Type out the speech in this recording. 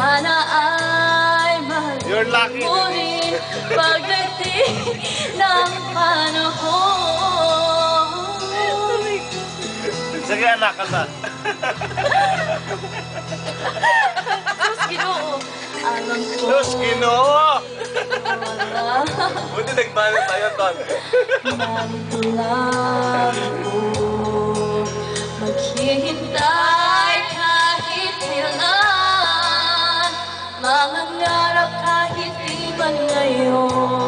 Sana ay You're lucky. mahalin pagdating ng panahon. Sige, anak ka na. Sus, Ginoo. Alam ko. Sus, Ginoo! Wala. Buti nagmano tayo, Ton. Narito lang ako. Maghihintay kahit kailan. Mangangarap kahit di man ngayon.